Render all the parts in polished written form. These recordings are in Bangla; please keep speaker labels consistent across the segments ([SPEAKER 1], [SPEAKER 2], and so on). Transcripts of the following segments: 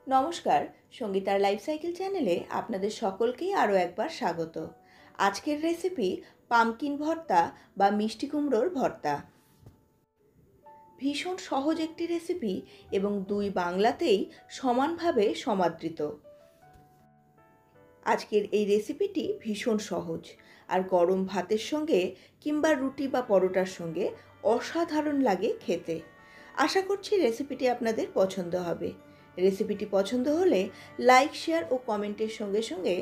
[SPEAKER 1] নমস্কার, সঙ্গীতার লাইফ সাইকেল চ্যানেলে আপনাদের সকলকেই আরও একবার স্বাগত। আজকের রেসিপি পামকিন ভর্তা বা মিষ্টি কুমড়োর ভর্তা। ভীষণ সহজ একটি রেসিপি এবং দুই বাংলাতেই সমানভাবে সমাদৃত। আজকের এই রেসিপিটি ভীষণ সহজ আর গরম ভাতের সঙ্গে কিংবা রুটি বা পরোটার সঙ্গে অসাধারণ লাগে খেতে। আশা করছি রেসিপিটি আপনাদের পছন্দ হবে। রেসিপিটি পছন্দ হলে লাইক, শেয়ার ও কমেন্টের সঙ্গে সঙ্গে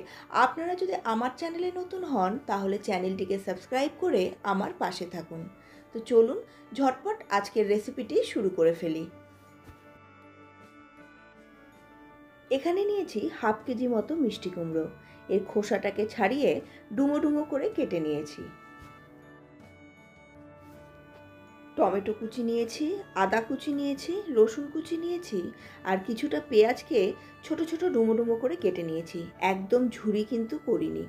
[SPEAKER 1] আপনারা যদি আমার চ্যানেলে নতুন হন তাহলে চ্যানেলটিকে সাবস্ক্রাইব করে আমার পাশে থাকুন। তো চলুন ঝটপট আজকের রেসিপিটি শুরু করে ফেলি। এখানে নিয়েছি হাফ কেজি মতো মিষ্টি কুমড়ো। এর খোসাটাকে ছাড়িয়ে ডুমো ডুমো করে কেটে নিয়েছি। টমেটো কুচি নিয়েছি, আদা কুচি নিয়েছি, রসুন কুচি নিয়েছি আর কিছুটা পেঁয়াজকে ছোট ছোট ডুমো ডুমো করে কেটে নিয়েছি। একদম ঝুরি কিন্তু করিনি।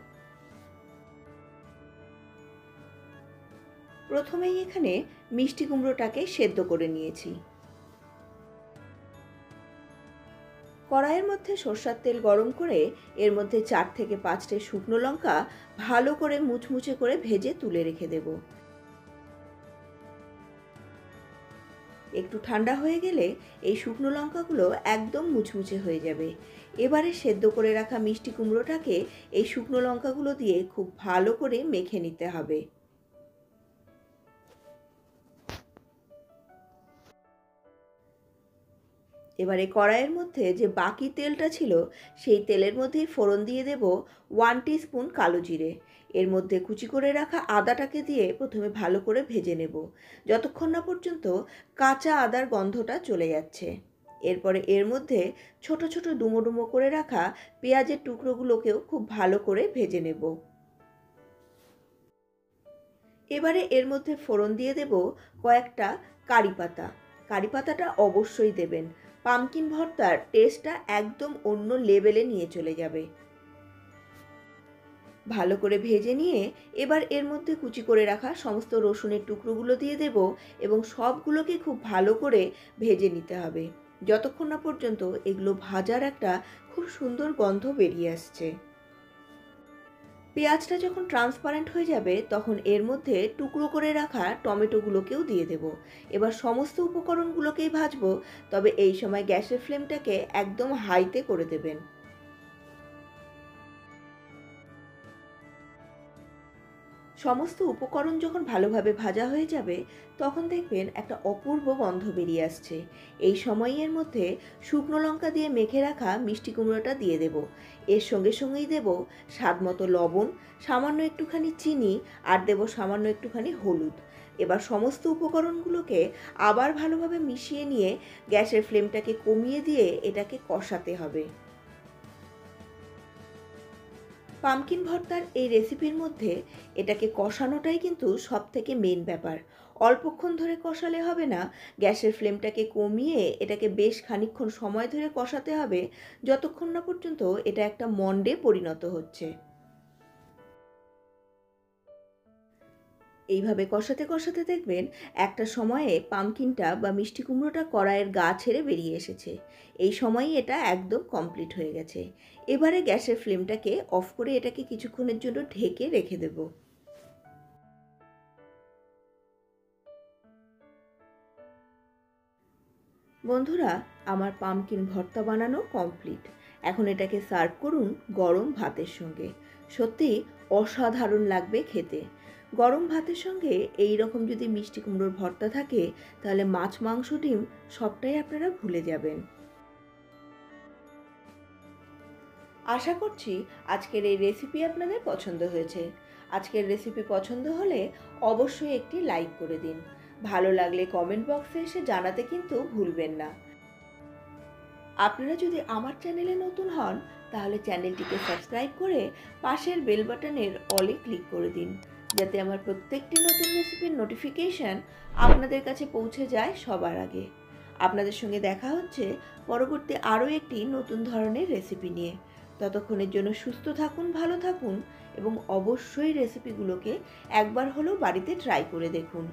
[SPEAKER 1] প্রথমেই এখানে মিষ্টি কুমড়োটাকে সেদ্ধ করে নিয়েছি। কড়াইয়ের মধ্যে সরষের তেল গরম করে এর মধ্যে 4 থেকে 5টে শুকনো লঙ্কা ভালো করে মুচমুচে করে ভেজে তুলে রেখে দেব। একটু ঠান্ডা হয়ে গেলে এই শুকনো লঙ্কাগুলো একদম মুচমুচে হয়ে যাবে। এবারে সেদ্ধ করে রাখা মিষ্টি কুমড়োটাকে এই শুকনো লঙ্কাগুলো দিয়ে খুব ভালো করে মেখে নিতে হবে। এবারে কড়াইয়ের মধ্যে যে বাকি তেলটা ছিল সেই তেলের মধ্যেই ফোড়ন দিয়ে দেব 1 টিস্পুন কালো জিরে। এর মধ্যে কুচি করে রাখা আদাটাকে দিয়ে প্রথমে ভালো করে ভেজে নেব যতক্ষণ না পর্যন্ত কাঁচা আদার গন্ধটা চলে যাচ্ছে। এরপরে এর মধ্যে ছোট ছোট ডুমো ডুমো করে রাখা পেঁয়াজের টুকরোগুলোকেও খুব ভালো করে ভেজে নেব। এবারে এর মধ্যে ফোড়ন দিয়ে দেব কয়েকটা কারি পাতা। কারি পাতাটা অবশ্যই দেবেন। পামকিন ভর্তার টেস্টটা একদম অন্য লেভেলে নিয়ে চলে যাবে। ভালো করে ভেজে নিয়ে এবার এর মধ্যে কুচি করে রাখা সমস্ত রসুনের টুকরোগুলো দিয়ে দেব এবং সবগুলোকে খুব ভালো করে ভেজে নিতে হবে যতক্ষণ না পর্যন্ত এগুলো ভাজার একটা খুব সুন্দর গন্ধ বেরিয়ে আসছে। পেঁয়াজটা যখন ট্রান্সপারেন্ট হয়ে যাবে তখন এর মধ্যে টুকরো করে রাখা টমেটোগুলোকেও দিয়ে দেব। এবার সমস্ত উপকরণগুলোকেই ভাজবো, তবে এই সময় গ্যাসের ফ্লেমটাকে একদম হাইতে করে দেবেন। সমস্ত উপকরণ যখন ভালোভাবে ভাজা হয়ে যাবে তখন দেখবেন একটা অপূর্ব গন্ধ বেরিয়ে আসছে। এই সময়ের মধ্যে শুকনো লঙ্কা দিয়ে মেখে রাখা মিষ্টি কুমড়োটা দিয়ে দেব। এর সঙ্গে সঙ্গেই দেব স্বাদ মতো লবণ, সামান্য একটুখানি চিনি আর দেব সামান্য একটুখানি হলুদ। এবার সমস্ত উপকরণগুলোকে আবার ভালোভাবে মিশিয়ে নিয়ে গ্যাসের ফ্লেমটাকে কমিয়ে দিয়ে এটাকে কষাতে হবে। পামকিন ভর্তার এই রেসিপির মধ্যে এটাকে কষানোটাই কিন্তু সবথেকে মেন ব্যাপার। অল্পক্ষণ ধরে কষালে হবে না, গ্যাসের ফ্লেমটাকে কমিয়ে এটাকে বেশ খানিকক্ষণ সময় ধরে কষাতে হবে যতক্ষণ না পর্যন্ত এটা একটা মণ্ডে পরিণত হচ্ছে। এইভাবে কষাতে কষাতে দেখবেন একটা সময়ে পামকিনটা বা মিষ্টি কুমড়োটা কড়াইয়ের গা ছেড়ে বেরিয়ে এসেছে। এই সময়ই এটা একদম কমপ্লিট হয়ে গেছে। এবারে গ্যাসের ফ্লেমটাকে অফ করে এটাকে কিছুক্ষণের জন্য ঢেকে রেখে দেব। বন্ধুরা, আমার পামকিন ভর্তা বানানো কমপ্লিট। এখন এটাকে সার্ভ করুন গরম ভাতের সঙ্গে। সত্যি অসাধারণ লাগবে খেতে। গরম ভাতের সঙ্গে এই রকম যদি মিষ্টি কুমড়োর ভর্তা থাকে তাহলে মাছ, মাংস, ডিম সবটাই আপনারা ভুলে যাবেন। আশা করছি আজকের এই রেসিপি আপনাদের পছন্দ হয়েছে। আজকের রেসিপি পছন্দ হলে অবশ্যই একটি লাইক করে দিন। ভালো লাগলে কমেন্ট বক্সে এসে জানাতে কিন্তু ভুলবেন না। আপনারা যদি আমার চ্যানেলে নতুন হন তাহলে চ্যানেলটিকে সাবস্ক্রাইব করে পাশের বেল বাটনের অলে ক্লিক করে দিন, যাতে আমার প্রত্যেকটি নতুন রেসিপির নোটিফিকেশন আপনাদের কাছে পৌঁছে যায় সবার আগে। আপনাদের সঙ্গে দেখা হচ্ছে পরবর্তী আরও একটি নতুন ধরনের রেসিপি নিয়ে। ততক্ষণের জন্য সুস্থ থাকুন, ভালো থাকুন এবং অবশ্যই রেসিপিগুলোকে একবার হলেও বাড়িতে ট্রাই করে দেখুন।